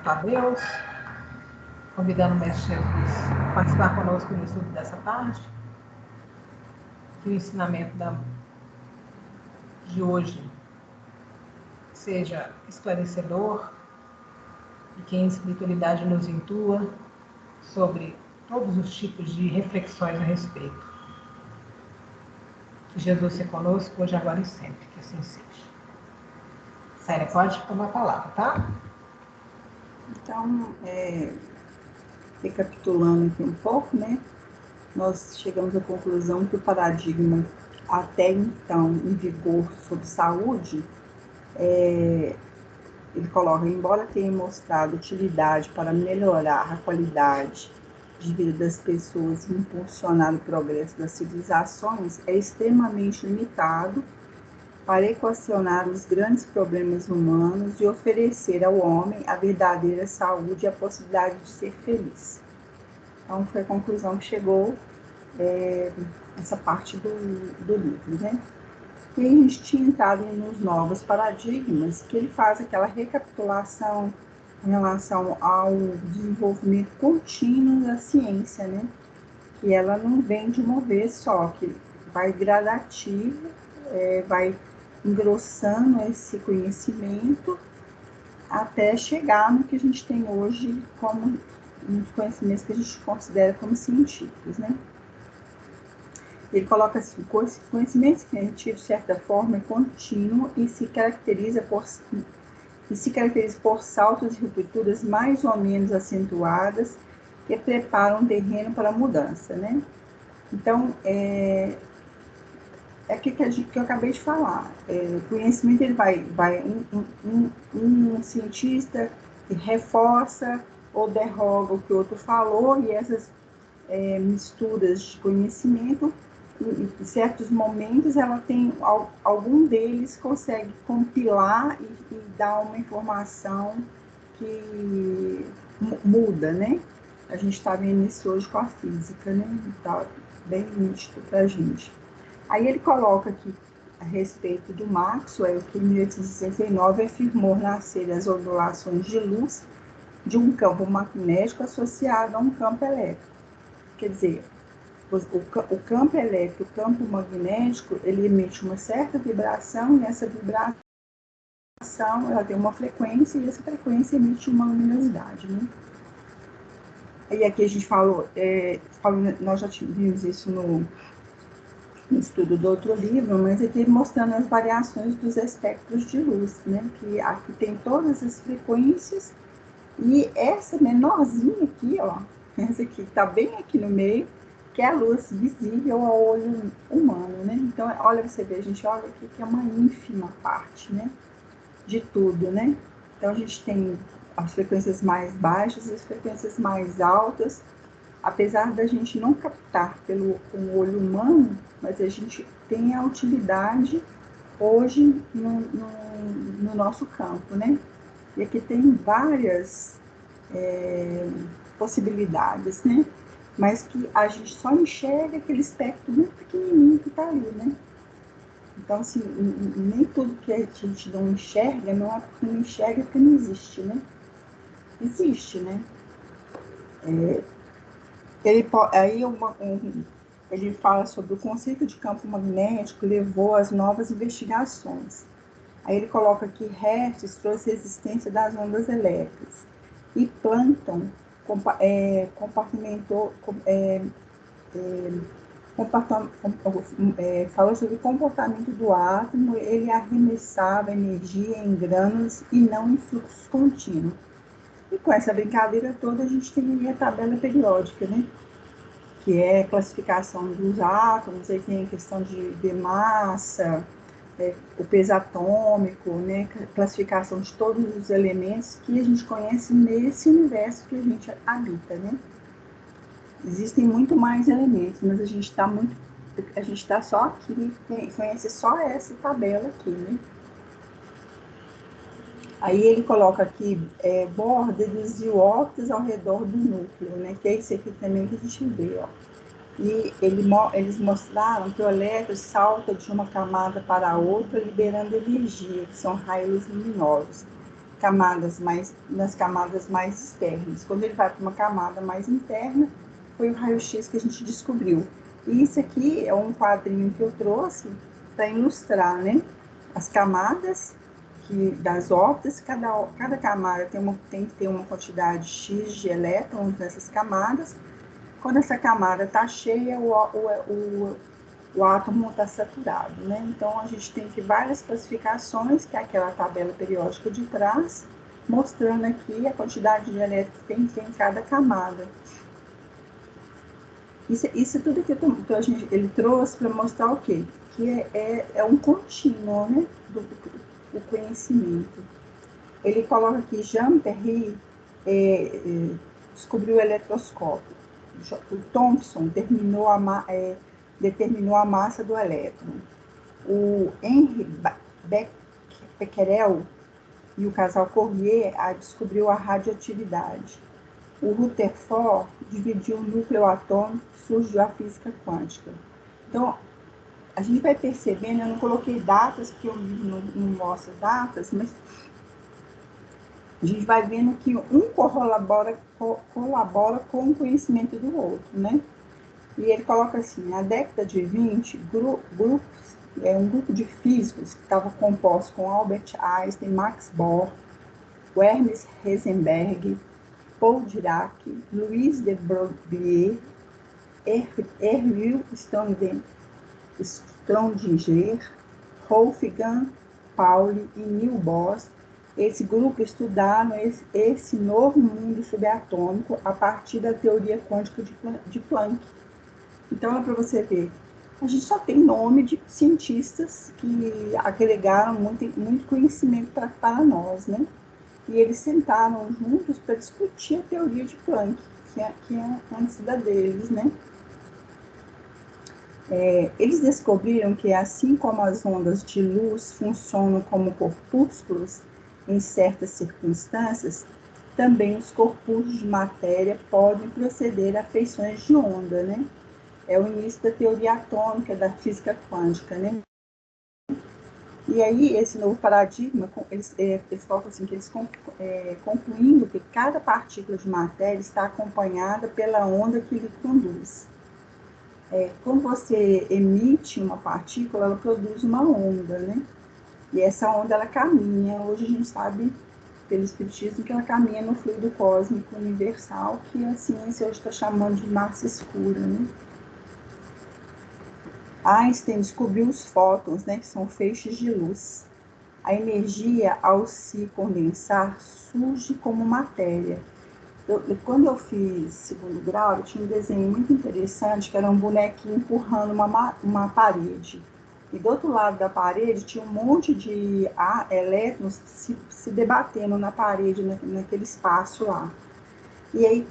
junto a Deus, convidando o Mestre Jesus a participar conosco no estudo dessa tarde. Que o ensinamento de hoje seja esclarecedor e que a espiritualidade nos intua sobre todos os tipos de reflexões a respeito. Que Jesus seja conosco hoje, agora e sempre, que assim seja. Célia, pode tomar a palavra, tá? Então, recapitulando aqui um pouco, né? Nós chegamos à conclusão que o paradigma até então em vigor sobre saúde, ele coloca, embora tenha mostrado utilidade para melhorar a qualidade de vida das pessoas e impulsionar o progresso das civilizações, é extremamente limitado para equacionar os grandes problemas humanos e oferecer ao homem a verdadeira saúde e a possibilidade de ser feliz. Então, foi a conclusão que chegou essa parte do livro, né? E a gente tinha entrado nos novos paradigmas, que ele faz aquela recapitulação em relação ao desenvolvimento contínuo da ciência, né? Que ela não vem de uma vez só, que vai gradativo, vai engrossando esse conhecimento até chegar no que a gente tem hoje como uns conhecimentos que a gente considera como científicos, né? Ele coloca assim, conhecimento científico, de certa forma, é contínuo e se caracteriza por saltos e rupturas mais ou menos acentuadas que preparam o terreno para a mudança, né? Então, aquilo que eu acabei de falar. O conhecimento, ele vai um cientista reforça ou derroga o que o outro falou, e essas misturas de conhecimento, em certos momentos, ela tem, algum deles consegue compilar e dar uma informação que muda, né? A gente está vendo isso hoje com a física, né? Está bem nítido para a gente. Aí ele coloca aqui a respeito do Maxwell, que em 1869 afirmou nascer as ondulações de luz de um campo magnético associado a um campo elétrico. Quer dizer, o campo elétrico, o campo magnético, ele emite uma certa vibração, e essa vibração ela tem uma frequência, e essa frequência emite uma luminosidade, né? E aqui a gente falou, nós já vimos isso no estudo do outro livro, mas aqui mostrando as variações dos espectros de luz, né? Que aqui tem todas as frequências, e essa menorzinha aqui, ó, essa aqui está bem aqui no meio, que é a luz visível ao olho humano, né? Então, olha, você vê, a gente olha aqui que é uma ínfima parte, né? De tudo, né? Então, a gente tem as frequências mais baixas e as frequências mais altas, apesar da gente não captar com o olho humano, mas a gente tem a utilidade hoje no nosso campo, né? E aqui tem várias possibilidades, né? Mas que a gente só enxerga aquele espectro muito pequenininho que está ali, né? Então, assim, nem tudo que a gente não enxerga, não é porque não enxerga, porque não existe, né? Existe, né? Ele fala sobre o conceito de campo magnético, levou às novas investigações. Aí ele coloca que Hertz trouxe a existência das ondas elétricas. E Plankton falou sobre o comportamento do átomo. Ele arremessava energia em grânulos e não em fluxo contínuo. E com essa brincadeira toda, a gente tem a tabela periódica, né? Que é a classificação dos átomos, aí tem a questão de massa, o peso atômico, né? Classificação de todos os elementos que a gente conhece nesse universo que a gente habita, né? Existem muito mais elementos, mas a gente está só aqui, conhece só essa tabela aqui, né? Aí ele coloca aqui bordas e órbitas ao redor do núcleo, né? Que é isso aqui também que a gente vê, ó. E eles mostraram que o elétron salta de uma camada para a outra, liberando energia, que são raios luminosos. nas camadas mais externas. Quando ele vai para uma camada mais interna, foi o raio-x que a gente descobriu. E isso aqui é um quadrinho que eu trouxe para ilustrar, né? As camadas das órbitas, cada camada tem que ter uma quantidade X de elétrons nessas camadas. Quando essa camada está cheia, o átomo está saturado, né? Então, a gente tem aqui várias classificações, que é aquela tabela periódica de trás, mostrando aqui a quantidade de elétrons que tem em cada camada. Isso tudo que ele trouxe para mostrar o quê? Que é um contínuo, né, do conhecimento. Ele coloca aqui, Jean Perry descobriu o eletroscópio. O Thomson determinou a massa do elétron. O Henri Becquerel e o casal Corrier descobriu a radioatividade. O Rutherford dividiu o núcleo atômico, surgiu a física quântica. Então, a gente vai percebendo, eu não coloquei datas, porque o livro não mostra datas, mas a gente vai vendo que um colabora com o conhecimento do outro, né? E ele coloca assim, na década de 20, um grupo de físicos que estava composto com Albert Einstein, Max Bohr, Ernst Heisenberg, Paul Dirac, Louis de Broglie, Erwin Schrödinger, Wolfgang Pauli e Neil Bohr. Esse grupo estudaram esse novo mundo subatômico a partir da teoria quântica de Planck. Então, é para você ver, a gente só tem nome de cientistas que agregaram muito conhecimento para nós, né? E eles sentaram juntos para discutir a teoria de Planck, que é antes da deles, né? Eles descobriram que, assim como as ondas de luz funcionam como corpúsculos em certas circunstâncias, também os corpúsculos de matéria podem proceder a feições de onda, né? É o início da teoria atômica da física quântica, né? E aí, esse novo paradigma, eles colocam assim, que eles concluindo que cada partícula de matéria está acompanhada pela onda que lhe conduz. Quando você emite uma partícula, ela produz uma onda, né? E essa onda, ela caminha. Hoje a gente sabe, pelo espiritismo, que ela caminha no fluido cósmico universal, que a ciência hoje está chamando de massa escura, né? Einstein descobriu os fótons, né, que são feixes de luz. A energia, ao se condensar, surge como matéria. Quando eu fiz segundo grau, eu tinha um desenho muito interessante, que era um bonequinho empurrando uma parede. E do outro lado da parede tinha um monte de elétrons se debatendo na parede, naquele espaço lá. E aí,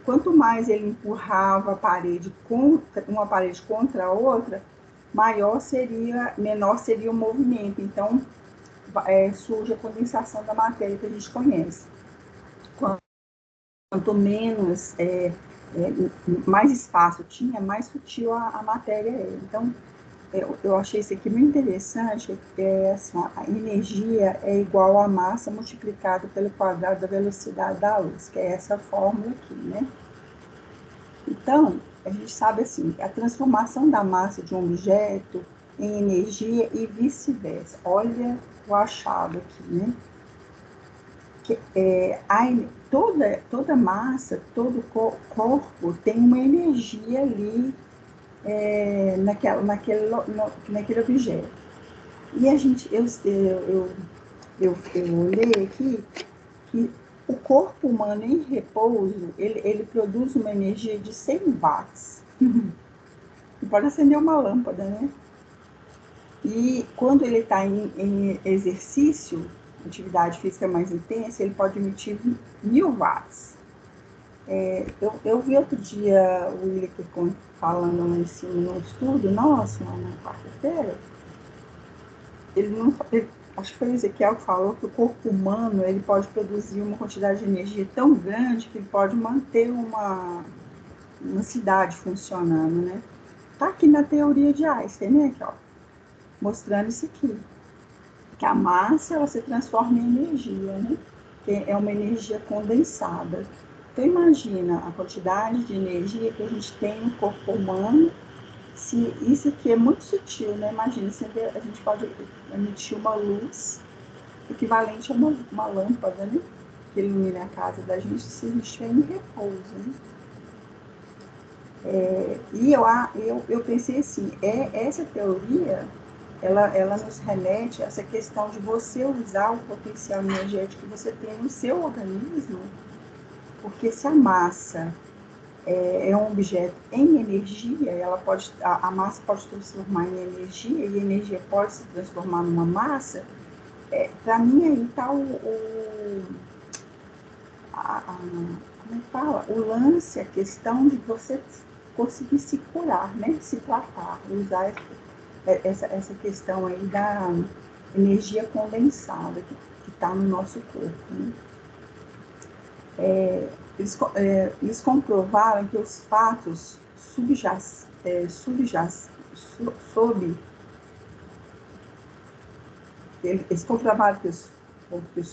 quanto mais ele empurrava uma parede contra a outra, menor seria o movimento. Então, surge a condensação da matéria que a gente conhece. Quanto menos, mais espaço tinha, mais sutil a matéria é. Então, eu achei isso aqui muito interessante, assim, a energia é igual à massa multiplicada pelo quadrado da velocidade da luz, que é essa fórmula aqui, né? Então, a gente sabe assim, a transformação da massa de um objeto em energia e vice-versa. Olha o achado aqui, né? Toda massa, todo corpo tem uma energia ali naquele objeto. E eu olhei aqui que o corpo humano em repouso, ele produz uma energia de 100 watts. E pode acender uma lâmpada, né? E quando ele está em exercício, atividade física mais intensa, ele pode emitir 1000 watts. Eu vi outro dia o William falando no estudo nosso, na quarta-feira. Acho que foi o Ezequiel que falou que o corpo humano ele pode produzir uma quantidade de energia tão grande que ele pode manter uma cidade funcionando, né? Tá aqui na teoria de Einstein, né? Aqui, ó, mostrando isso aqui. que a massa ela se transforma em energia, né? Que é uma energia condensada. Então, imagina a quantidade de energia que a gente tem no corpo humano. Se isso aqui é muito sutil, né? Imagina, a gente pode emitir uma luz equivalente a uma lâmpada, né? Que ilumina a casa da gente se a gente estiver em repouso, né? E eu pensei assim, essa teoria, ela nos remete a essa questão de você usar o potencial energético que você tem no seu organismo, porque se a massa é um objeto em energia, a massa pode se transformar em energia e a energia pode se transformar numa massa. Para mim aí está como é que fala? O lance, a questão de você conseguir se curar, né? Se tratar, usar essa questão aí da energia condensada que está no nosso corpo, né? Eles comprovaram que os fatos eles comprovaram que os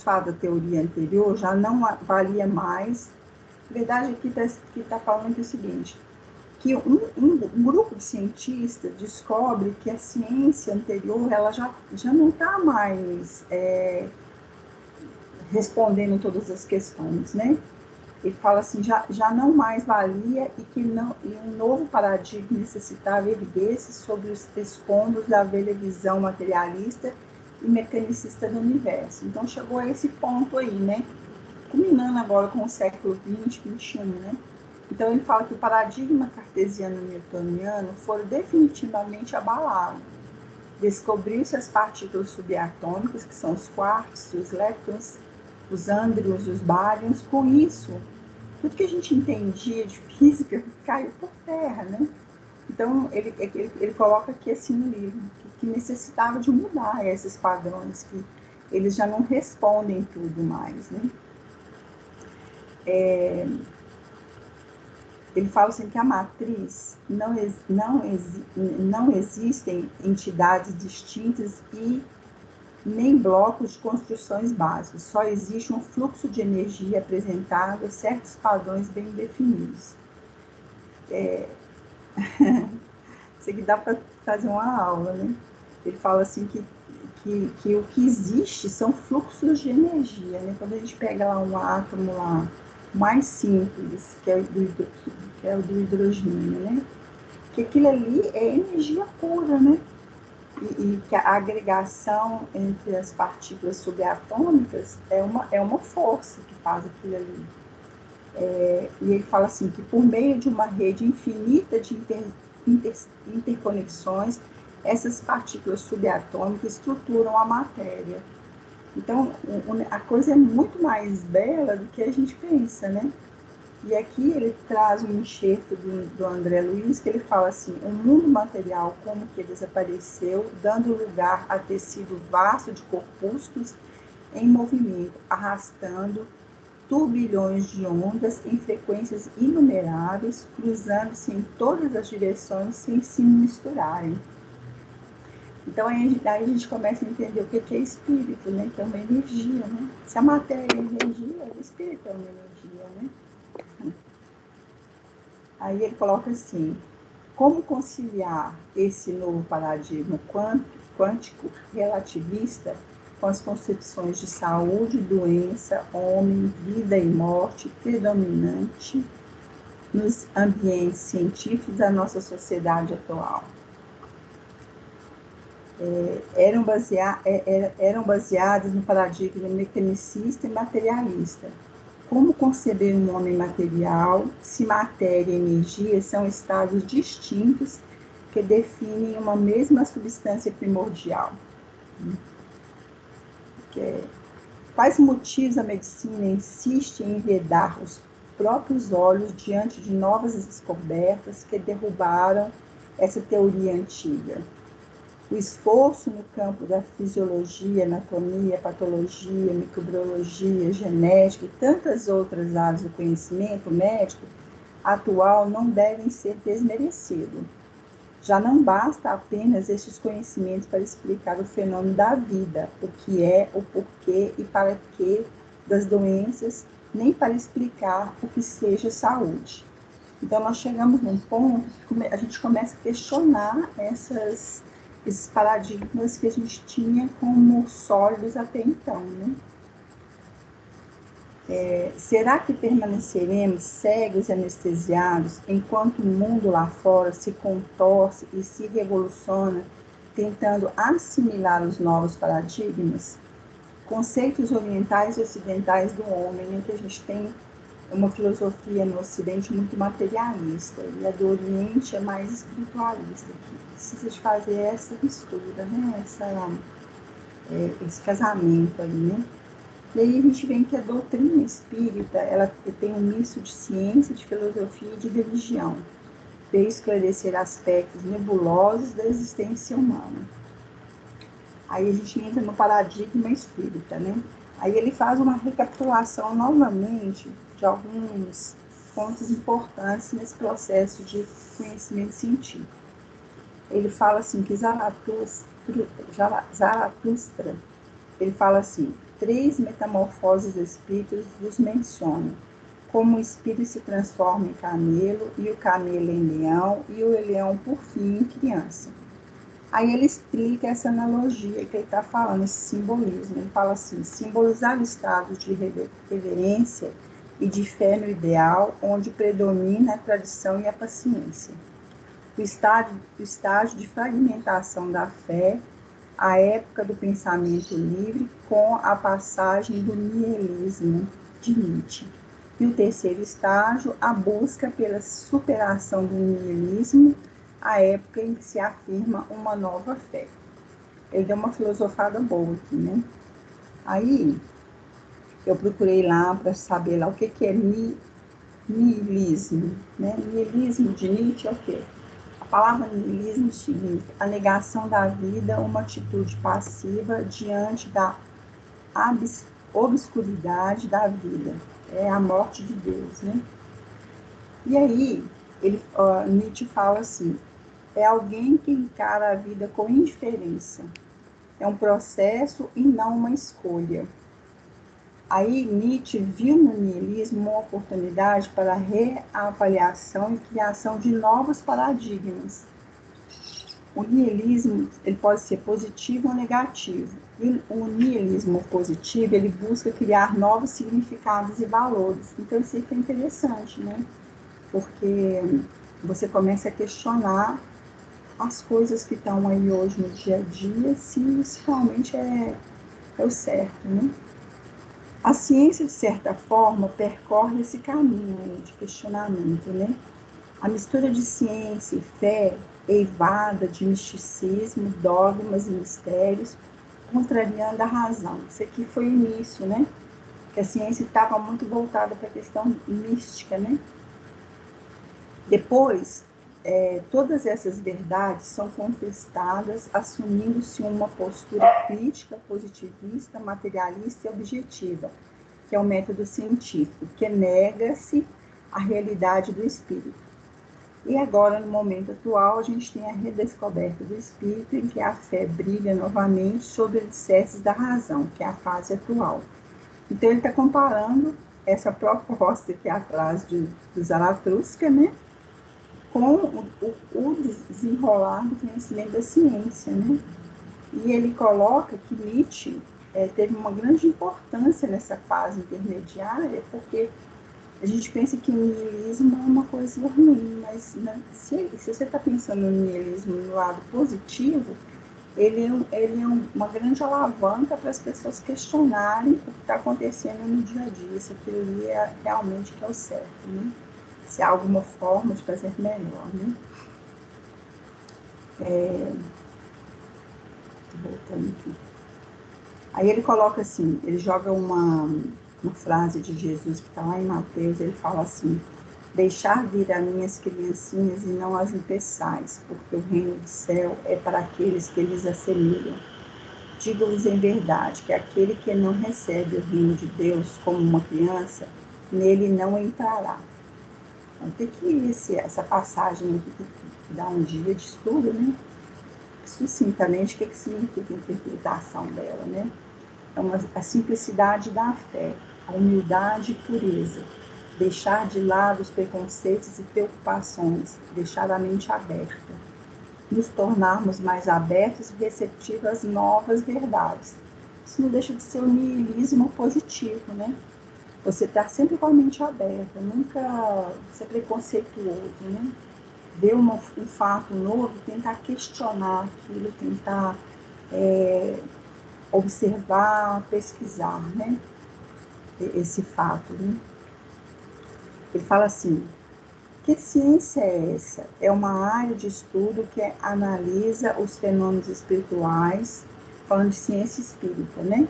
fatos da teoria anterior já não valia mais. A verdade aqui que está falando é o seguinte, que um grupo de cientistas descobre que a ciência anterior ela já não está mais respondendo todas as questões, né? Ele fala assim, já não mais valia e um novo paradigma necessitava erguer-se sobre os escombros da velha visão materialista e mecanicista do universo. Então chegou a esse ponto aí, né? Culminando agora com o século XX, XXI, né? Então ele fala que o paradigma cartesiano e newtoniano foram definitivamente abalados. Descobriu-se as partículas subatômicas, que são os quarks, os leptons, os ândrions, os bárions. Com isso, tudo que a gente entendia de física caiu por terra, né? Então, ele coloca aqui assim no livro, que necessitava de mudar esses padrões, que eles já não respondem tudo mais, né? Ele fala assim que a matriz não existem entidades distintas e nem blocos de construções básicas. Só existe um fluxo de energia apresentado a certos padrões bem definidos. Isso aqui dá para fazer uma aula, né? Ele fala assim que o que existe são fluxos de energia, né? Quando a gente pega lá um átomo lá mais simples, que é o do hidrogênio, né? Que aquilo ali é energia pura, né? E que a agregação entre as partículas subatômicas é uma força que faz aquilo ali. E ele fala assim que por meio de uma rede infinita de interconexões, essas partículas subatômicas estruturam a matéria. Então, a coisa é muito mais bela do que a gente pensa, né? E aqui ele traz um enxerto do André Luiz, que ele fala assim, o mundo material como que desapareceu, dando lugar a tecido vasto de corpúsculos em movimento, arrastando turbilhões de ondas em frequências inumeráveis, cruzando-se em todas as direções sem se misturarem. Então, aí a gente começa a entender o que é espírito, né? Que é uma energia, né? Se a matéria é energia, o espírito é uma energia, né? Aí ele coloca assim, como conciliar esse novo paradigma quântico relativista com as concepções de saúde, doença, homem, vida e morte predominante nos ambientes científicos da nossa sociedade atual? Eram baseadas no paradigma mecanicista e materialista. Como conceber um homem material se matéria e energia são estados distintos que definem uma mesma substância primordial? Quais motivos a medicina insiste em vedar os próprios olhos diante de novas descobertas que derrubaram essa teoria antiga? O esforço no campo da fisiologia, anatomia, patologia, microbiologia, genética e tantas outras áreas do conhecimento médico atual não devem ser desmerecidos. Já não basta apenas estes conhecimentos para explicar o fenômeno da vida, o que é, o porquê e para que das doenças, nem para explicar o que seja saúde. Então, nós chegamos num ponto que a gente começa a questionar esses paradigmas que a gente tinha como sólidos até então, né? Será que permaneceremos cegos e anestesiados enquanto o mundo lá fora se contorce e se revoluciona, tentando assimilar os novos paradigmas? Conceitos orientais e ocidentais do homem, né, que a gente tem uma filosofia no Ocidente muito materialista, e a do Oriente é mais espiritualista, que precisa de fazer essa mistura, né, esse casamento aí, né? E aí a gente vê que a doutrina espírita, ela tem um misto de ciência, de filosofia e de religião, para esclarecer aspectos nebulosos da existência humana. Aí a gente entra no paradigma espírita, né? Aí ele faz uma recapitulação novamente de alguns pontos importantes nesse processo de conhecimento científico. Ele fala assim que Zaratustra, ele fala assim, 3 metamorfoses espíritas nos mencionam, como o espírito se transforma em camelo, e o camelo em leão, e o leão, por fim, em criança. Aí ele explica essa analogia que ele está falando, esse simbolismo. Ele fala assim, simbolizar o estado de reverência e de fé no ideal, onde predomina a tradição e a paciência. O estágio de fragmentação da fé, a época do pensamento livre com a passagem do niilismo de Nietzsche. E o terceiro estágio, a busca pela superação do niilismo, a época em que se afirma uma nova fé. Ele deu uma filosofada boa aqui, né? Aí, eu procurei lá para saber lá o que é niilismo, né? Niilismo de Nietzsche é o quê? A palavra niilismo significa a negação da vida, uma atitude passiva diante da obscuridade da vida. É a morte de Deus, né? E aí, Nietzsche fala assim, é alguém que encara a vida com indiferença. É um processo e não uma escolha. Aí Nietzsche viu no niilismo uma oportunidade para a reavaliação e criação de novos paradigmas. O niilismo ele pode ser positivo ou negativo. E o niilismo positivo ele busca criar novos significados e valores. Então isso é interessante, né? Porque você começa a questionar as coisas que estão aí hoje no dia a dia, se isso realmente é o certo, né? A ciência, de certa forma, percorre esse caminho de questionamento, né? A mistura de ciência e fé, eivada de misticismo, dogmas e mistérios, contrariando a razão. Isso aqui foi o início, né? Que a ciência estava muito voltada para a questão mística, né? Depois, todas essas verdades são contestadas, assumindo-se uma postura crítica, positivista, materialista e objetiva, que é o método científico, que nega-se a realidade do espírito. E agora, no momento atual, a gente tem a redescoberta do espírito, em que a fé brilha novamente sobre os alicerces da razão, que é a fase atual. Então, ele está comparando essa proposta que é atrás do Zaratustra, né? Com o desenrolar do conhecimento da ciência, né? E ele coloca que Nietzsche teve uma grande importância nessa fase intermediária, porque a gente pensa que o niilismo é uma coisa ruim, mas né, se você está pensando no niilismo no lado positivo, ele é uma grande alavanca para as pessoas questionarem o que está acontecendo no dia a dia, se aquilo ali é realmente que é o certo, né? Se há alguma forma de fazer melhor, né? Voltando aqui. Aí ele coloca assim, ele joga uma frase de Jesus que está lá em Mateus, ele fala assim, deixar vir a minhas criancinhas e não as impeçais, porque o reino do céu é para aqueles que eles assemelham. Digo-vos em verdade que aquele que não recebe o reino de Deus como uma criança, nele não entrará. Então, o que essa passagem aqui dá um dia de estudo, né? Sucintamente, o que significa a interpretação dela, né? Então, a simplicidade da fé, a humildade e pureza, deixar de lado os preconceitos e preocupações, deixar a mente aberta, nos tornarmos mais abertos e receptivos às novas verdades. Isso não deixa de ser um niilismo positivo, né? Você está sempre com a mente aberta, nunca ser preconceituoso, né? Ver um fato novo, tentar questionar aquilo, tentar observar, pesquisar, né? Esse fato, né? Ele fala assim: que ciência é essa? É uma área de estudo que analisa os fenômenos espirituais, falando de ciência espírita, né?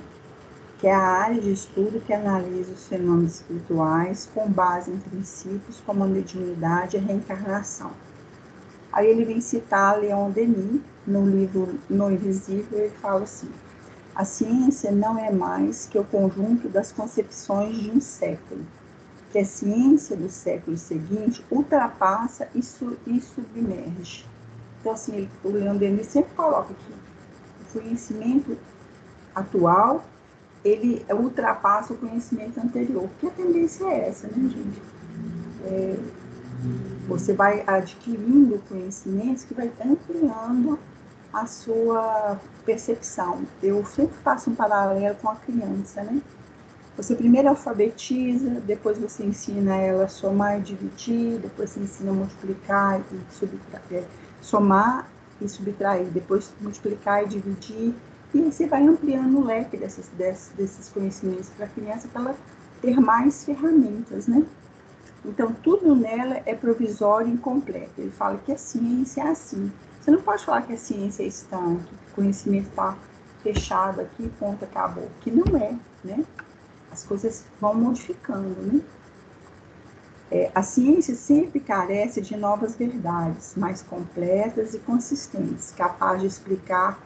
Que é a área de estudo que analisa os fenômenos espirituais com base em princípios como a mediunidade e a reencarnação. Aí ele vem citar Leon Denis, no livro No Invisível, ele fala assim: a ciência não é mais que o conjunto das concepções de um século, que a ciência do século seguinte ultrapassa e submerge. Então, assim, o Leon Denis sempre coloca que o conhecimento atual, ele ultrapassa o conhecimento anterior, porque a tendência é essa, né, gente? Você vai adquirindo conhecimentos que vai ampliando a sua percepção. Eu sempre faço um paralelo com a criança, né? Você primeiro alfabetiza, depois você ensina ela a somar e dividir, depois você ensina a multiplicar e subtrair, somar e subtrair, depois multiplicar e dividir, e aí você vai ampliando o leque desses conhecimentos para a criança, para ela ter mais ferramentas, né? Então, tudo nela é provisório e incompleto. Ele fala que a ciência é assim. Você não pode falar que a ciência é estanque, que o conhecimento está fechado aqui, ponto, acabou. Que não é, né? As coisas vão modificando, né? A ciência sempre carece de novas verdades, mais completas e consistentes, capazes de explicar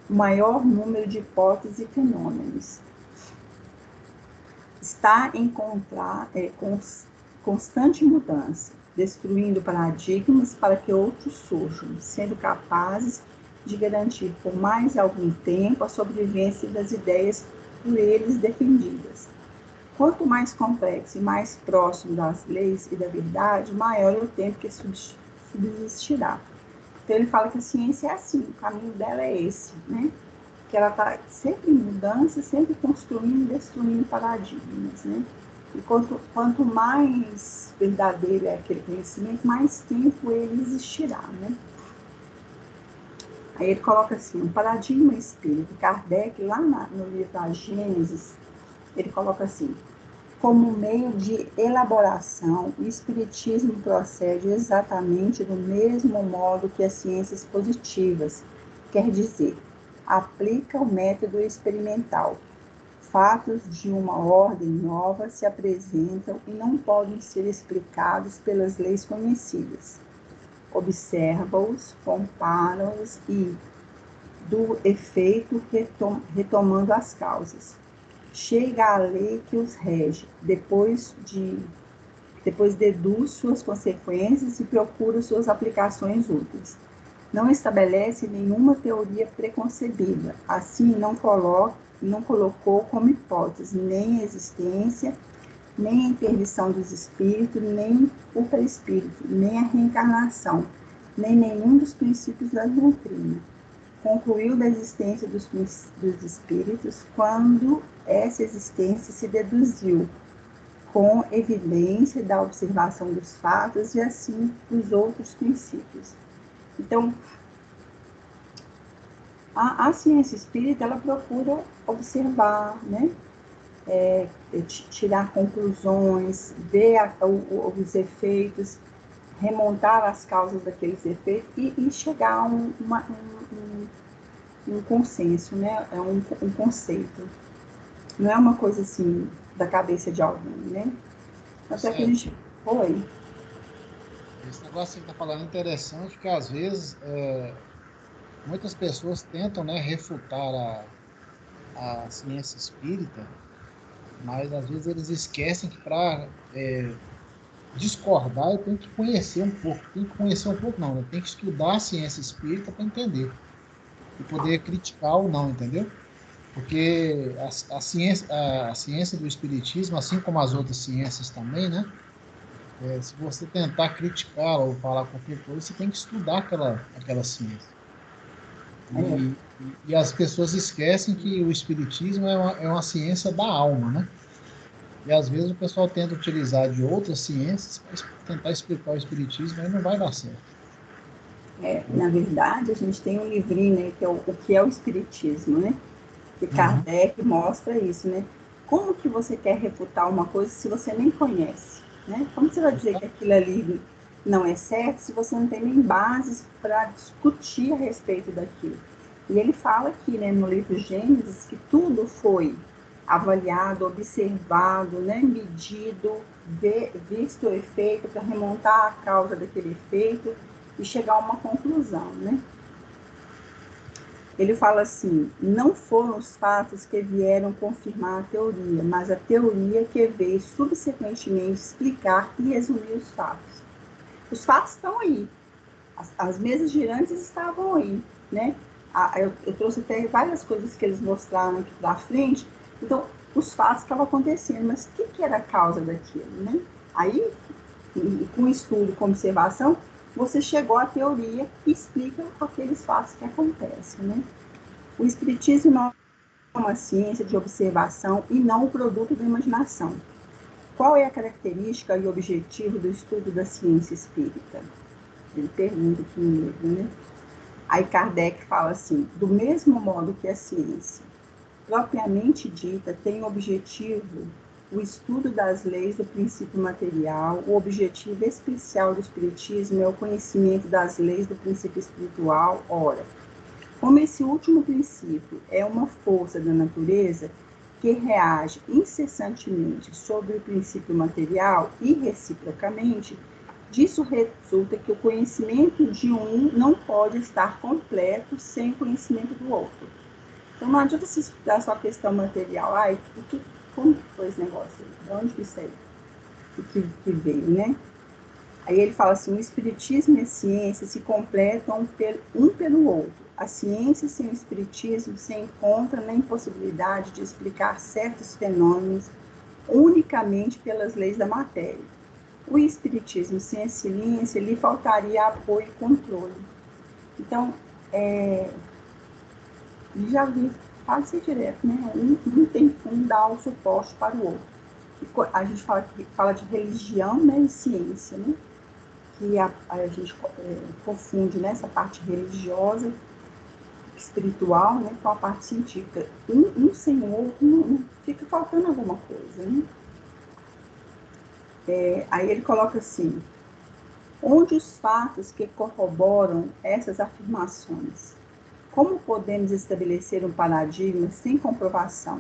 o maior número de hipóteses e fenômenos. Está em constante mudança, destruindo paradigmas para que outros surjam, sendo capazes de garantir por mais algum tempo a sobrevivência das ideias por eles defendidas. Quanto mais complexo e mais próximo das leis e da verdade, maior é o tempo que subsistirá. Então ele fala que a ciência é assim, o caminho dela é esse, né? Que ela está sempre em mudança, sempre construindo e destruindo paradigmas, né? E quanto mais verdadeiro é aquele conhecimento, mais tempo ele existirá, né? Aí ele coloca assim, um paradigma espírita. Kardec, lá no livro da Gênesis, ele coloca assim: como meio de elaboração, o espiritismo procede exatamente do mesmo modo que as ciências positivas, quer dizer, aplica o método experimental. Fatos de uma ordem nova se apresentam e não podem ser explicados pelas leis conhecidas. Observa-os, compara-os e, do efeito, retomando as causas. Chega à lei que os rege, depois deduz suas consequências e procura suas aplicações úteis. Não estabelece nenhuma teoria preconcebida, assim não colocou como hipótese nem a existência, nem a interdição dos espíritos, nem o perispírito, nem a reencarnação, nem nenhum dos princípios da doutrina. Concluiu da existência dos espíritos quando essa existência se deduziu com evidência da observação dos fatos e assim dos outros princípios. Então, a ciência espírita, ela procura observar, né? Tirar conclusões, ver os efeitos, remontar as causas daqueles efeitos e chegar a um consenso, né? É um conceito. Não é uma coisa assim da cabeça de alguém, né? Até que a gente foi. Esse negócio que você está falando é interessante, que às vezes muitas pessoas tentam, né, refutar a ciência espírita, mas às vezes eles esquecem que para discordar, eu tenho que conhecer um pouco. Tem que conhecer um pouco, não. Eu tenho que estudar a ciência espírita para entender. E poder criticar ou não, entendeu? Porque a ciência do espiritismo, assim como as outras ciências também, né? Se você tentar criticar ou falar qualquer coisa, você tem que estudar aquela ciência. É, E as pessoas esquecem que o espiritismo é uma ciência da alma, né? E às vezes o pessoal tenta utilizar de outras ciências para tentar explicar o espiritismo, aí não vai dar certo. na verdade, a gente tem um livrinho, né, que é o que é o Espiritismo, né? Que Uhum. Kardec mostra isso, né? Como que você quer refutar uma coisa se você nem conhece, né? Como você vai dizer que aquilo ali não é certo se você não tem nem bases para discutir a respeito daquilo? E ele fala aqui, né, no livro Gênesis, que tudo foi avaliado, observado, né, medido, visto o efeito para remontar a causa daquele efeito e chegar a uma conclusão, né? Ele fala assim: não foram os fatos que vieram confirmar a teoria, mas a teoria que veio subsequentemente explicar e resumir os fatos. Os fatos estão aí, as mesas girantes estavam aí, né? Eu trouxe até várias coisas que eles mostraram aqui para frente. Então, os fatos estavam acontecendo, mas o que era a causa daquilo, né? Aí, com estudo, com observação, você chegou à teoria e explica aqueles fatos que acontecem, né? O espiritismo não é uma ciência de observação e não o produto da imaginação. Qual é a característica e objetivo do estudo da ciência espírita? Ele pergunta aqui no livro, né? Aí Kardec fala assim: do mesmo modo que a ciência, propriamente dita, tem objetivo o estudo das leis do princípio material, o objetivo especial do espiritismo é o conhecimento das leis do princípio espiritual. Ora, como esse último princípio é uma força da natureza que reage incessantemente sobre o princípio material e reciprocamente, disso resulta que o conhecimento de um não pode estar completo sem o conhecimento do outro. Então não adianta você estudar só a questão material. Ai, como foi esse negócio aí? De onde que isso aí? Que veio, né? Aí ele fala assim: o espiritismo e a ciência se completam um pelo outro. A ciência sem o espiritismo se encontra na impossibilidade de explicar certos fenômenos unicamente pelas leis da matéria. O espiritismo sem a ciência lhe faltaria apoio e controle. Então, já vi quase direto, né? Um tem um dá o suporte para o outro. A gente fala de religião, né, e ciência, né? Que a gente confunde, né, essa parte religiosa, espiritual, né, com a parte científica. Um sem o outro fica faltando alguma coisa, né? Aí ele coloca assim: onde os fatos que corroboram essas afirmações? Como podemos estabelecer um paradigma sem comprovação?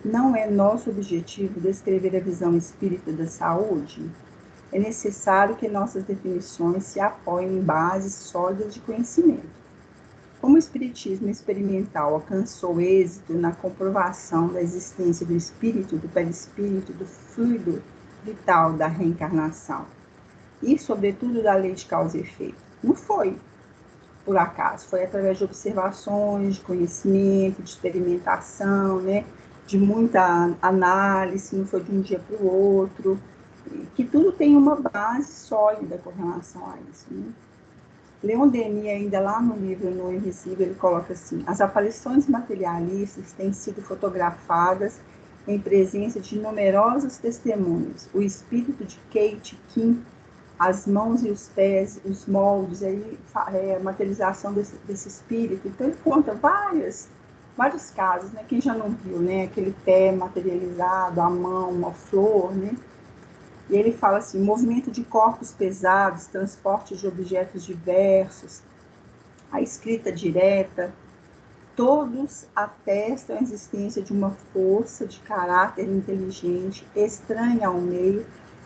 Não é nosso objetivo descrever a visão espírita da saúde? É necessário que nossas definições se apoiem em bases sólidas de conhecimento. Como o espiritismo experimental alcançou êxito na comprovação da existência do espírito, do perispírito, do fluido vital da reencarnação e, sobretudo, da lei de causa e efeito, não foi por acaso, foi através de observações, de conhecimento, de experimentação, né? De muita análise, não foi de um dia para o outro, que tudo tem uma base sólida com relação a isso, né? Leon Denis, ainda lá no livro No Invisível, ele coloca assim: as aparições materialistas têm sido fotografadas em presença de numerosos testemunhos. O espírito de Kate Kim, as mãos e os pés, os moldes, aí, a materialização desse espírito. Então, ele conta vários casos, né? Quem já não viu, né? Aquele pé materializado, a mão, uma flor, né? E ele fala assim: movimento de corpos pesados, transporte de objetos diversos, a escrita direta, todos atestam a existência de uma força de caráter inteligente, estranha ao meio,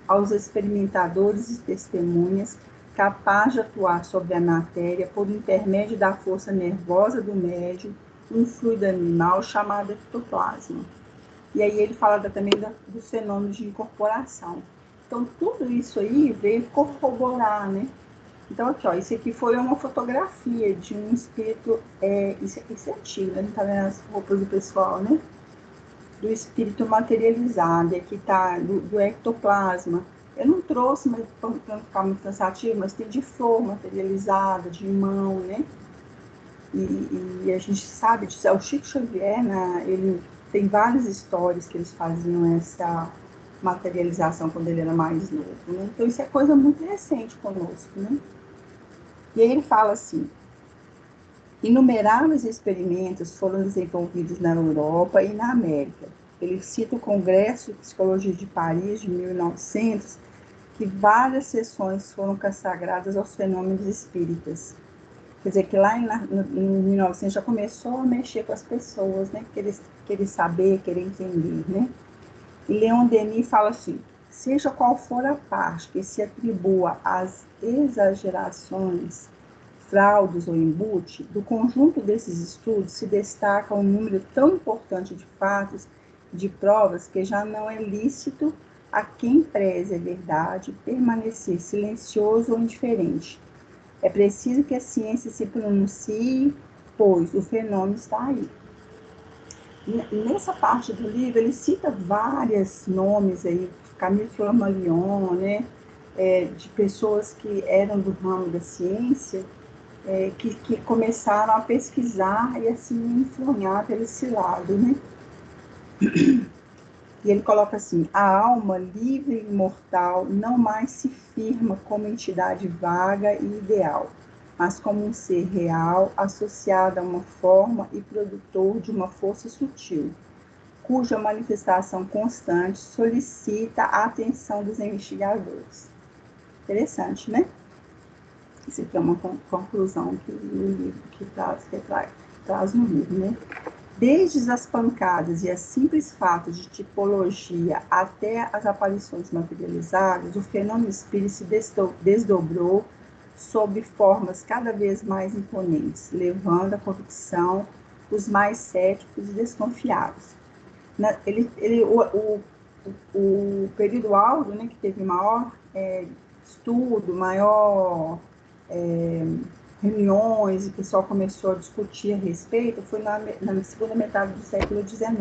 aos experimentadores e testemunhas, capaz de atuar sobre a matéria por intermédio da força nervosa do médium, um fluido animal chamado ectoplasma. E aí ele fala também dos fenômenos de incorporação. Então, tudo isso aí veio corroborar, né? Então, aqui, ó, isso aqui foi uma fotografia de um espírito, isso é antigo, né? Não tá vendo as roupas do pessoal, né? Do espírito materializado, aqui tá do ectoplasma. Eu não trouxe, mas para não ficar muito cansativo, mas tem de flor materializada, de mão, né? E a gente sabe disso, o Chico Xavier, né, ele tem várias histórias que eles faziam essa materialização quando ele era mais novo, né? Então isso é coisa muito recente conosco, né? E aí ele fala assim: inumeráveis experimentos foram desenvolvidos na Europa e na América. Ele cita o Congresso de Psicologia de Paris de 1900, que várias sessões foram consagradas aos fenômenos espíritas. Quer dizer, que lá em 1900 já começou a mexer com as pessoas, né? Querer saber, querer entender, né? E Leon Denis fala assim: seja qual for a parte que se atribua às exagerações, fraudes ou embute, do conjunto desses estudos se destaca um número tão importante de fatos, de provas, que já não é lícito a quem preze a verdade permanecer silencioso ou indiferente. É preciso que a ciência se pronuncie, pois o fenômeno está aí. Nessa parte do livro, ele cita vários nomes aí, Camille Flammarion, né, de pessoas que eram do ramo da ciência, que começaram a pesquisar e a se influenciar por esse lado, né? E ele coloca assim: a alma livre e imortal não mais se firma como entidade vaga e ideal, mas como um ser real, associado a uma forma e produtor de uma força sutil, cuja manifestação constante solicita a atenção dos investigadores. Interessante, né? Isso aqui é uma conclusão que o livro traz no livro, né? Desde as pancadas e as simples fatos de tipologia até as aparições materializadas, o fenômeno espírita se desdobrou sob formas cada vez mais imponentes, levando à convicção os mais céticos e desconfiados. O período áureo, né, que teve maior estudo, maior reuniões, e o pessoal começou a discutir a respeito, foi na segunda metade do século XIX.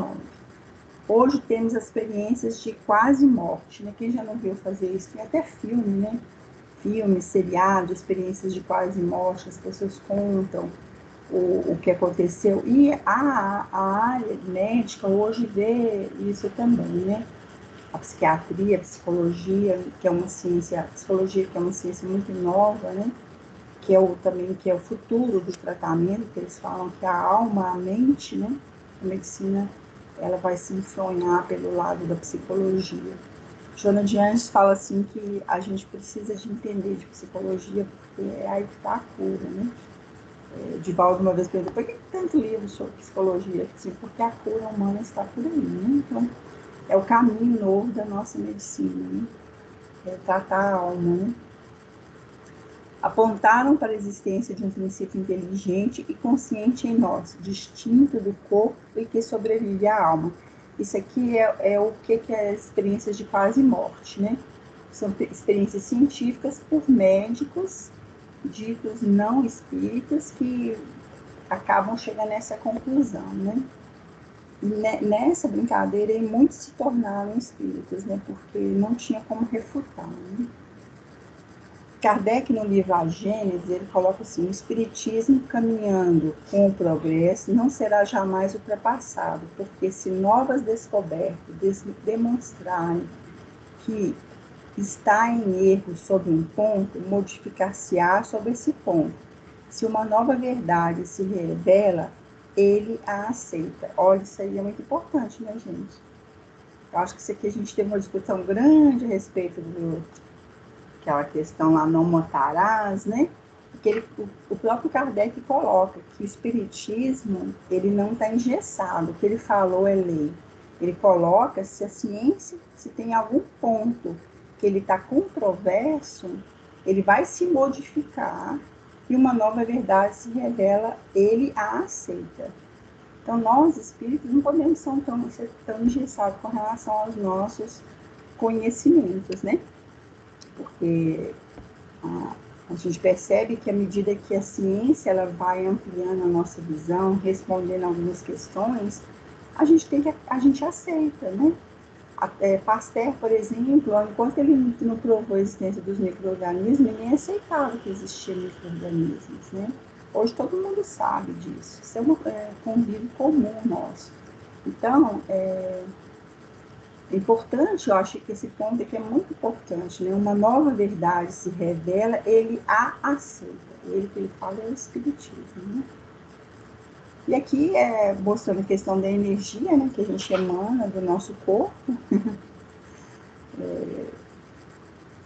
Hoje temos experiências de quase morte, né? Quem já não viu fazer isso? Tem até filme, né? Filme, seriado, experiências de quase morte, as pessoas contam o que aconteceu. E a área médica hoje vê isso também, né? A psiquiatria, a psicologia, que é uma ciência, a psicologia que é uma ciência muito nova, né? Que é o futuro do tratamento, que eles falam que a alma, a mente, né? A medicina, ela vai se influenciar pelo lado da psicologia. Joana de Anjos fala assim que a gente precisa de entender de psicologia, porque é aí que está a cura, né? Divaldo uma vez perguntou: por que tanto livro sobre psicologia? Assim, porque a cura humana está por aí, né? Então, é o caminho novo da nossa medicina, né? É tratar a alma, né? Apontaram para a existência de um princípio inteligente e consciente em nós, distinto do corpo e que sobrevive à alma. Isso aqui é o que é experiências de quase morte, né? São experiências científicas por médicos ditos não espíritas que acabam chegando nessa conclusão, né? E nessa brincadeira, muitos se tornaram espíritas, né? Porque não tinha como refutar, né? Kardec, no livro A Gênese, ele coloca assim: o espiritismo, caminhando com o progresso, não será jamais ultrapassado, porque se novas descobertas demonstrarem que está em erro sobre um ponto, modificar-se-á sobre esse ponto. Se uma nova verdade se revela, ele a aceita. Olha, isso aí é muito importante, né, gente? Eu acho que isso aqui a gente teve uma discussão grande a respeito aquela questão lá, não matarás, né? Porque o próprio Kardec coloca que o espiritismo, ele não está engessado, o que ele falou é lei. Ele coloca se a ciência, se tem algum ponto que ele está controverso, ele vai se modificar e uma nova verdade se revela, ele a aceita. Então, nós, espíritos, não podemos ser tão engessados com relação aos nossos conhecimentos, né? porque a gente percebe que à medida que a ciência ela vai ampliando a nossa visão, respondendo algumas questões, a gente aceita, né? Pasteur, por exemplo, enquanto ele não provou a existência dos micro-organismos, ele nem aceitava que existiam micro-organismos, né? Hoje todo mundo sabe disso, isso é um convívio comum nosso. Então, é importante, eu acho que esse ponto aqui é muito importante, né? Uma nova verdade se revela, ele a aceita. Ele que ele fala é o espiritismo, né? E aqui mostrando a questão da energia, né? Que a gente emana do nosso corpo.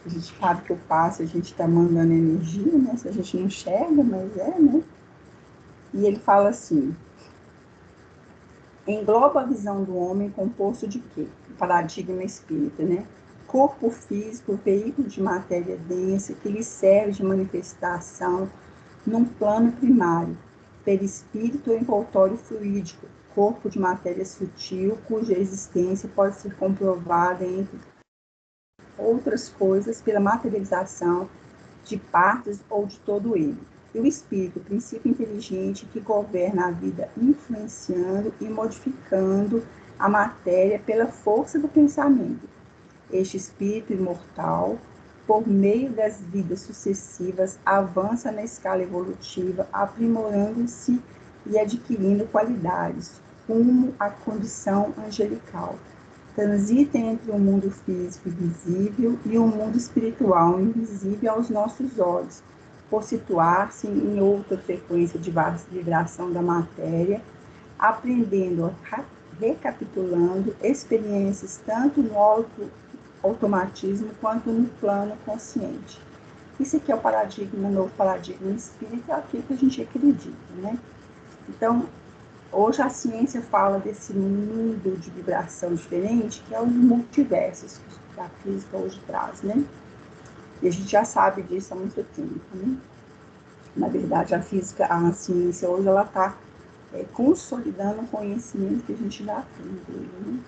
A gente sabe que o passe a gente está mandando energia, né? Se a gente não enxerga, mas né? E ele fala assim: engloba a visão do homem composto de quê? O paradigma espírita, né? Corpo físico, veículo de matéria densa, que lhe serve de manifestação num plano primário, perispírito ou envoltório fluídico, corpo de matéria sutil, cuja existência pode ser comprovada, entre outras coisas, pela materialização de partes ou de todo ele. E o espírito, o princípio inteligente que governa a vida, influenciando e modificando a matéria pela força do pensamento. Este espírito imortal, por meio das vidas sucessivas, avança na escala evolutiva, aprimorando-se e adquirindo qualidades, rumo à condição angelical. Transita entre o mundo físico visível e o mundo espiritual invisível aos nossos olhos, por situar-se em outra frequência de vibração da matéria, aprendendo, recapitulando experiências tanto no automatismo quanto no plano consciente. Isso aqui é o novo paradigma espírita, é aquilo que a gente acredita, né? Então, hoje a ciência fala desse mundo de vibração diferente, que é os multiversos que a física hoje traz, né? E a gente já sabe disso há muito tempo, né? Na verdade, a ciência hoje, ela está consolidando o conhecimento que a gente já tem dele, né?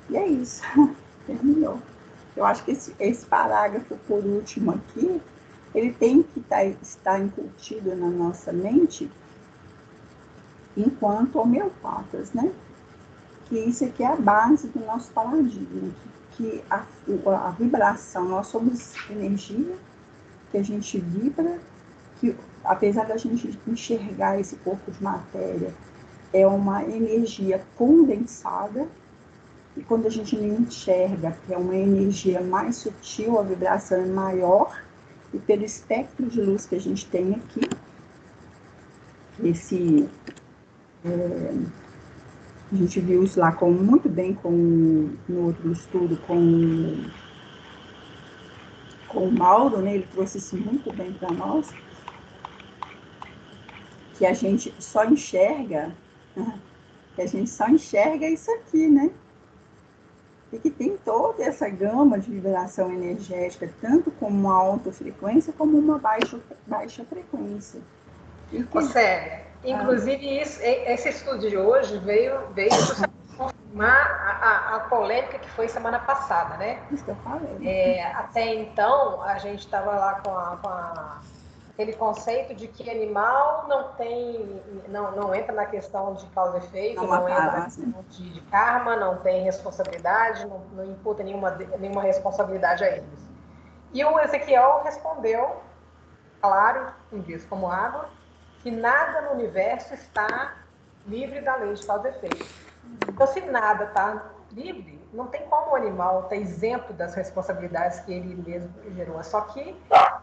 E é isso, terminou. Eu acho que esse parágrafo, por último aqui, ele tem que estar incutido na nossa mente enquanto homeopatas, né? Que isso aqui é a base do nosso paradigma, que a vibração, nós somos energia, que a gente vibra, que apesar da gente enxergar esse corpo de matéria, é uma energia condensada, e quando a gente não enxerga, que é uma energia mais sutil, a vibração é maior, e pelo espectro de luz que a gente tem aqui, a gente viu isso lá muito bem no outro estudo com o Mauro, né? Ele trouxe isso muito bem para nós, que a gente só enxerga isso aqui, né? E que tem toda essa gama de vibração energética, tanto como uma alta frequência, como uma baixa frequência. Célia, inclusive esse estudo de hoje veio justamente confirmar a polêmica que foi semana passada, né? Isso que eu falei. Até então, a gente estava lá com aquele conceito de que animal não entra na questão de causa e efeito, não entra na questão de karma, não tem responsabilidade, não imputa nenhuma responsabilidade a eles. E o Ezequiel respondeu, claro, em dias como água, que nada no universo está livre da lei de causa e efeito. Então, se nada está livre, não tem como o animal estar isento das responsabilidades que ele mesmo gerou. Só que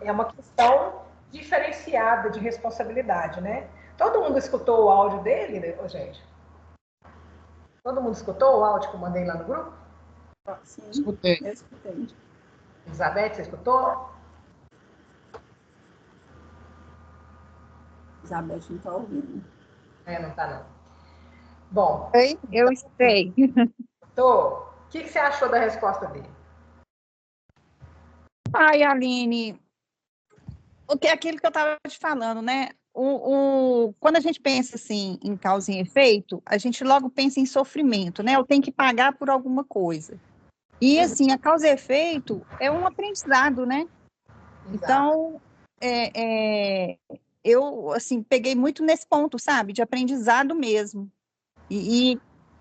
é uma questão diferenciada de responsabilidade, né? Todo mundo escutou o áudio dele, né, gente? Todo mundo escutou o áudio que eu mandei lá no grupo? Sim, Escutei. eu escutei. Elizabeth, você escutou? Isabel não está ouvindo. Não está não. Bom. Oi, eu escutei. O que você achou da resposta dele? Ai, Aline, aquilo que eu estava te falando, né? Quando a gente pensa assim em causa e efeito, a gente logo pensa em sofrimento, né? Eu tenho que pagar por alguma coisa. E, assim, a causa e efeito é um aprendizado, né? Então, eu, assim, peguei muito nesse ponto, sabe? De aprendizado mesmo. E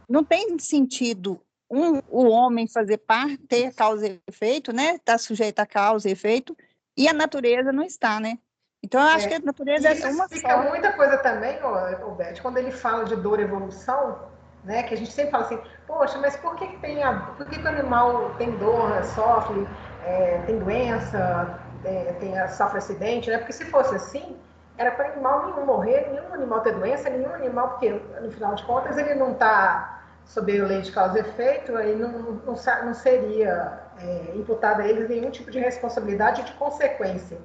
não tem sentido o homem fazer parte, ter causa e efeito, né? Estar sujeito a causa e efeito, e a natureza não está, né? Então, eu acho que a natureza Isso é uma explica só. muita coisa também, Beth, quando ele fala de dor e evolução, né? Que a gente sempre fala assim, poxa, mas por que por que o animal tem dor, sofre, tem doença, sofre acidente, né? Porque se fosse assim, era para animal nenhum morrer, nenhum animal ter doença, nenhum animal, porque no final de contas ele não está sob a lei de causa e efeito, aí não seria imputada a eles nenhum tipo de responsabilidade de consequência.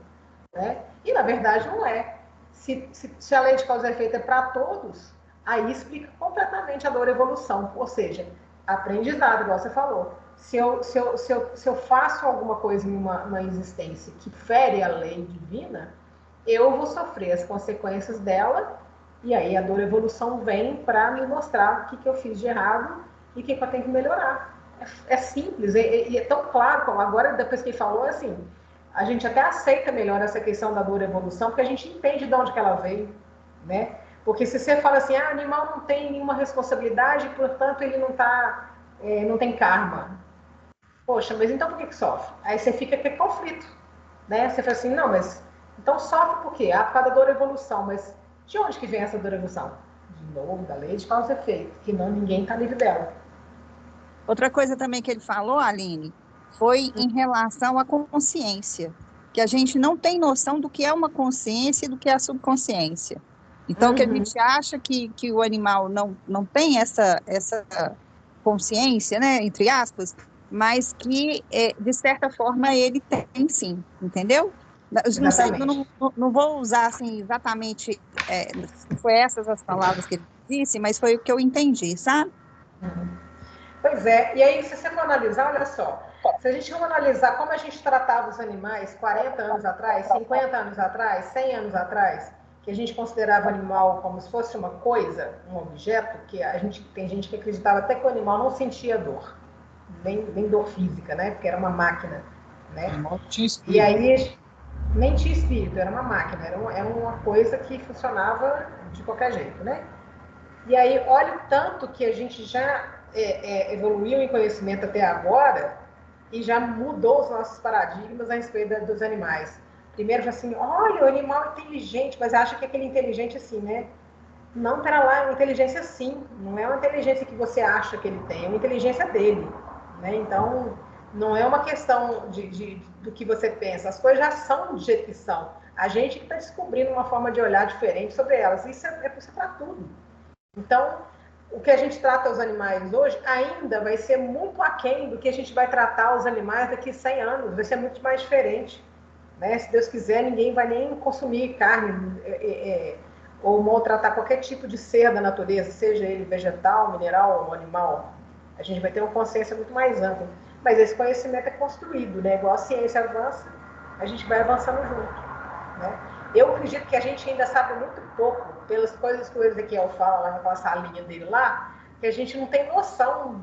Né? E, na verdade, não é. Se a lei de causa e efeito é para todos, aí explica completamente a dor e evolução. Ou seja, aprendizado, igual você falou. Se eu faço alguma coisa em uma existência que fere a lei divina, eu vou sofrer as consequências dela, e aí a dor e evolução vem para me mostrar o que eu fiz de errado e o que eu tenho que melhorar. É simples, e é tão claro, como agora, depois que ele falou, assim, a gente até aceita melhor essa questão da dor e evolução, porque a gente entende de onde que ela veio, né? Porque se você fala assim, animal não tem nenhuma responsabilidade, portanto ele não tem karma. Poxa, mas então por que sofre? Aí você fica com conflito, né? Você fala assim, não, mas então sofre por quê? Por causa da dor e evolução, mas de onde que vem essa dor e evolução? De novo, da lei de causa e efeito, que não ninguém está livre dela. Outra coisa também que ele falou, Aline, foi em relação à consciência, que a gente não tem noção do que é uma consciência e do que é a subconsciência. Então, que a gente acha que o animal não tem essa consciência, né, entre aspas, mas que, de certa forma, ele tem sim, entendeu? Não sei, não vou usar assim, exatamente, se foi essas as palavras que ele disse, mas foi o que eu entendi, sabe? Pois é, e aí se você for analisar, olha só, se a gente for analisar como a gente tratava os animais 40 anos atrás, 50 anos atrás, 100 anos atrás, que a gente considerava o animal como se fosse uma coisa, um objeto, que tem gente que acreditava até que o animal não sentia dor, nem dor física, né? Porque era uma máquina, né? O animal tinha espírito. E aí nem tinha espírito, era uma máquina, era uma coisa que funcionava de qualquer jeito, né? E aí, olha o tanto que a gente já evoluiu em conhecimento até agora e já mudou os nossos paradigmas a respeito dos animais. Primeiro, assim, olha, o animal é inteligente, mas acha que aquele inteligente assim, né? Não, pera lá, é uma inteligência sim, não é uma inteligência que você acha que ele tem, é uma inteligência dele, né? Então, não é uma questão do que você pensa, as coisas já são do jeito que são. A gente está descobrindo uma forma de olhar diferente sobre elas, isso é para tudo. Então, o que a gente trata os animais hoje ainda vai ser muito aquém do que a gente vai tratar os animais daqui a 100 anos, vai ser muito mais diferente. Né? Se Deus quiser, ninguém vai nem consumir carne ou maltratar qualquer tipo de ser da natureza, seja ele vegetal, mineral ou animal. A gente vai ter uma consciência muito mais ampla. Mas esse conhecimento é construído, né? Igual a ciência avança, a gente vai avançando junto. Né? Eu acredito que a gente ainda sabe muito pouco, pelas coisas que o Ezequiel fala lá naquela salinha dele lá, que a gente não tem noção,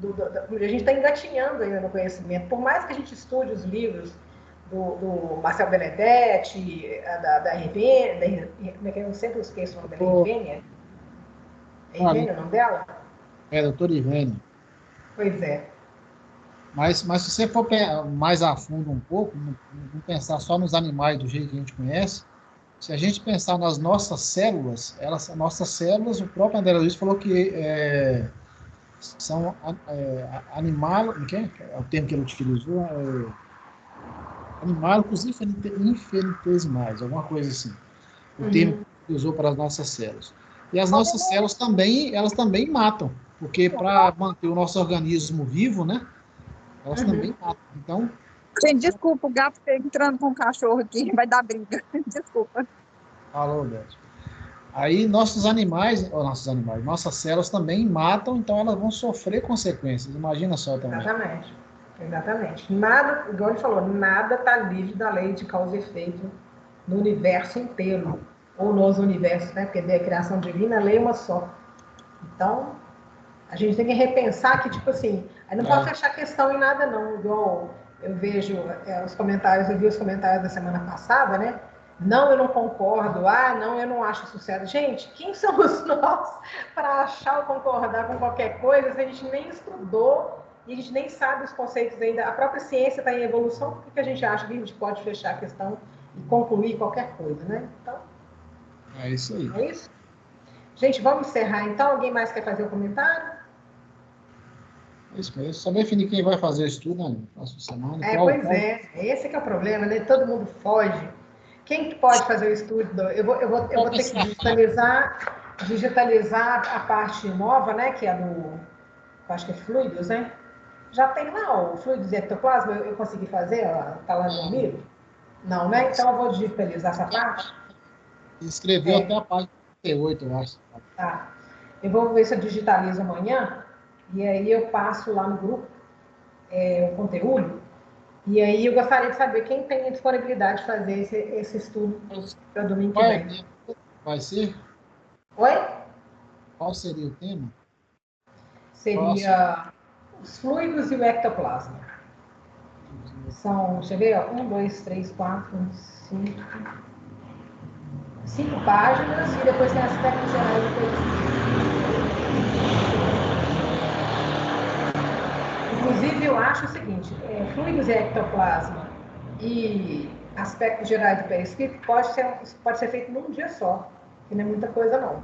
a gente está engatinhando ainda no conhecimento. Por mais que a gente estude os livros do Marcel Benedetti, da Irvênia, como é que eu sempre esqueço o nome dela, Irvênia? É Irvênia o nome dela? É, doutora Irvênia. Pois é. Mas se você for mais a fundo um pouco, não pensar só nos animais do jeito que a gente conhece, se a gente pensar nas nossas células, o próprio André Luiz falou que são animal, é o termo que ele utilizou, animálicos infinitesimais, alguma coisa assim. O termo que ele usou para as nossas células. E as nossas células também, elas também matam, porque para manter o nosso organismo vivo, né? Elas também matam. Então. Gente, desculpa, o gato está entrando com o cachorro aqui, vai dar briga. Desculpa. Falou, Beto. Aí nossas nossas células também matam, então elas vão sofrer consequências. Imagina só também. Exatamente. Nada, igual ele falou, nada está livre da lei de causa e efeito no universo inteiro, ou nos universos, né? Porque a criação divina, a lei é uma só. Então, a gente tem que repensar que, tipo assim, Aí não pode fechar questão em nada, não. Igual eu vejo os comentários, eu vi os comentários da semana passada, né? Não, eu não concordo. Não, eu não acho isso certo. Gente, quem somos nós para achar ou concordar com qualquer coisa se a gente nem estudou e a gente nem sabe os conceitos ainda? A própria ciência está em evolução, por que a gente acha que a gente pode fechar a questão e concluir qualquer coisa, né? Então, é isso aí. É isso? Gente, vamos encerrar então. Alguém mais quer fazer um comentário? É isso mesmo. Só definir quem vai fazer o estudo na próxima semana. Esse que é o problema, né? Todo mundo foge. Quem pode fazer o estudo? Eu vou ter que digitalizar a parte nova, né? Que é acho que é fluidos, né? Já tem lá o fluidos e ectoplasma, eu consegui fazer, tá lá no livro? Não, né? Então eu vou digitalizar essa parte. Escreveu até a página 38, eu acho. Tá. Eu vou ver se eu digitalizo amanhã, e aí eu passo lá no grupo o conteúdo, e aí eu gostaria de saber quem tem a disponibilidade de fazer esse estudo para domingo que vem. Vai ser? Oi? Qual seria o tema? Seria os fluidos e o ectoplasma. São, deixa eu ver, 1, 2, 3, 4, 5 páginas, e depois tem aspectos gerais do perispírito. Inclusive, eu acho o seguinte, fluidos e ectoplasma e aspectos gerais do perispírito pode ser feito num dia só, que não é muita coisa, não.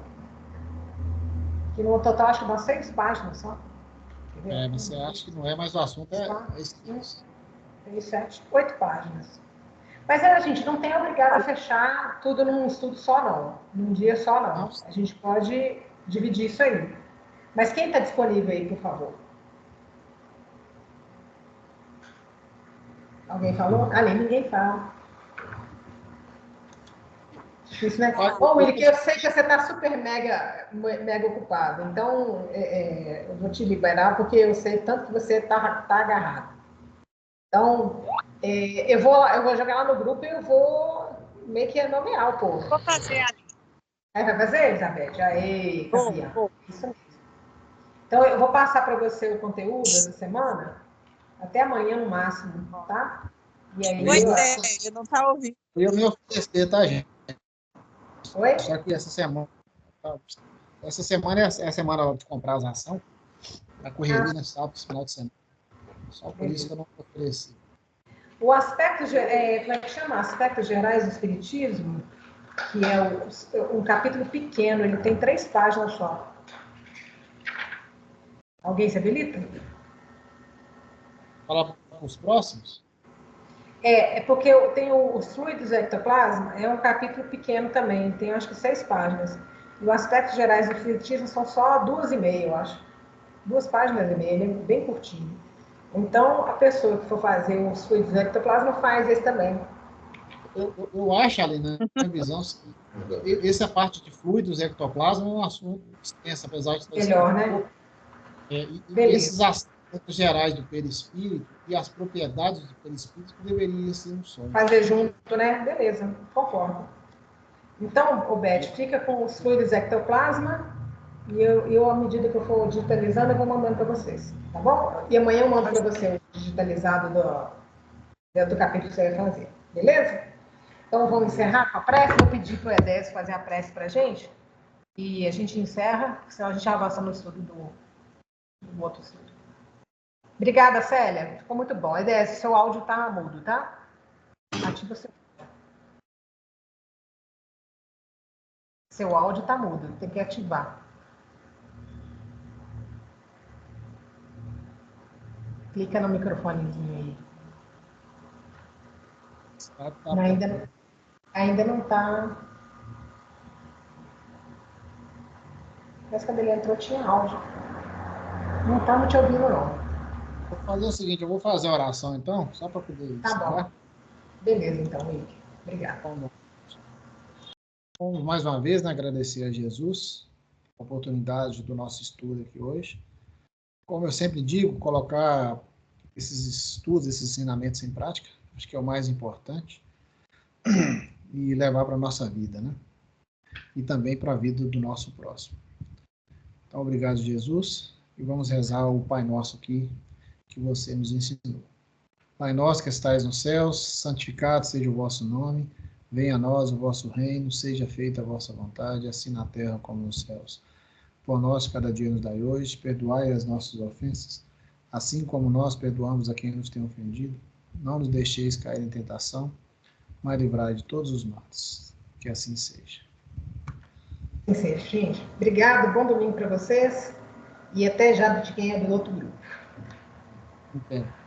Que no total acho que dá 6 páginas só. Você acha que não é, mas o assunto é extenso. 6, 7, 8 páginas. Mas a gente não tem obrigado a fechar tudo num estudo só, não. Num dia só, não. A gente pode dividir isso aí. Mas quem está disponível aí, por favor? Alguém falou? Nem ninguém fala. Difícil, né? Willy, que eu sei que você está super mega ocupado. Então, eu vou te liberar, porque eu sei tanto que você está agarrado. Então, eu vou jogar lá no grupo e eu vou meio que nomear o povo. Vou fazer, Aline. Vai fazer, Elizabeth? Aê, campeã. Vou. Isso mesmo. Então, eu vou passar para você o conteúdo essa semana, até amanhã no máximo, tá? E aí, ele não está ouvindo. Eu me oferecer, tá, gente? Oi? Só que essa semana é a semana de comprar as ações. A correria, né? Sábado, final de semana. Só por isso que eu não ofereci. O aspecto, como é que chama? Aspectos Gerais do Espiritismo, que é um capítulo pequeno, ele tem 3 páginas só. Alguém se habilita? Falar para os próximos? É porque eu tenho os fluidos do ectoplasma, é um capítulo pequeno também, tem acho que 6 páginas. E o Aspectos Gerais do Espiritismo são só 2,5, eu acho. 2 páginas e meia, ele é bem curtinho. Então, a pessoa que for fazer os fluidos do ectoplasma faz esse também. Eu acho, Aline, na minha visão, essa parte de fluidos e ectoplasma é um assunto extenso, apesar de... Melhor, né? Esses aspectos gerais do perispírito e as propriedades do perispírito que deveriam ser um só. Fazer junto, né? Beleza, concordo. Então, Beth, fica com os fluidos ectoplasma e eu, à medida que eu for digitalizando, eu vou mandando para vocês, tá bom? E amanhã eu mando para você o digitalizado do capítulo que você vai fazer, beleza? Então, vamos encerrar com a prece. Vou pedir para o Edésio fazer a prece para a gente e a gente encerra, senão a gente avança no estudo do outro estudo. Obrigada, Célia. Ficou muito bom. Edésio, seu áudio está mudo, tá? Ativa o seu. Seu áudio está mudo, tem que ativar. Clica no microfonezinho aí. Ainda não está. Mas quando ele entrou tinha áudio. Não estamos te ouvindo, não. Vou fazer o seguinte, eu vou fazer a oração então, só para poder... Tá bom. Beleza, então, Willy. Obrigada. Vamos mais uma vez, né, agradecer a Jesus a oportunidade do nosso estudo aqui hoje. Como eu sempre digo, colocar esses estudos, esses ensinamentos em prática, acho que é o mais importante, e levar para a nossa vida, né? E também para a vida do nosso próximo. Então, obrigado, Jesus, e vamos rezar o Pai Nosso aqui que você nos ensinou. Pai nosso que estais nos céus, santificado seja o vosso nome, venha a nós o vosso reino, seja feita a vossa vontade, assim na terra como nos céus. Por nós, cada dia nos dai hoje, perdoai as nossas ofensas, assim como nós perdoamos a quem nos tem ofendido. Não nos deixeis cair em tentação, mas livrai de todos os males. Que assim seja. Assim seja, gente. Obrigado, bom domingo para vocês. E até já de quem é do outro grupo. Entendo.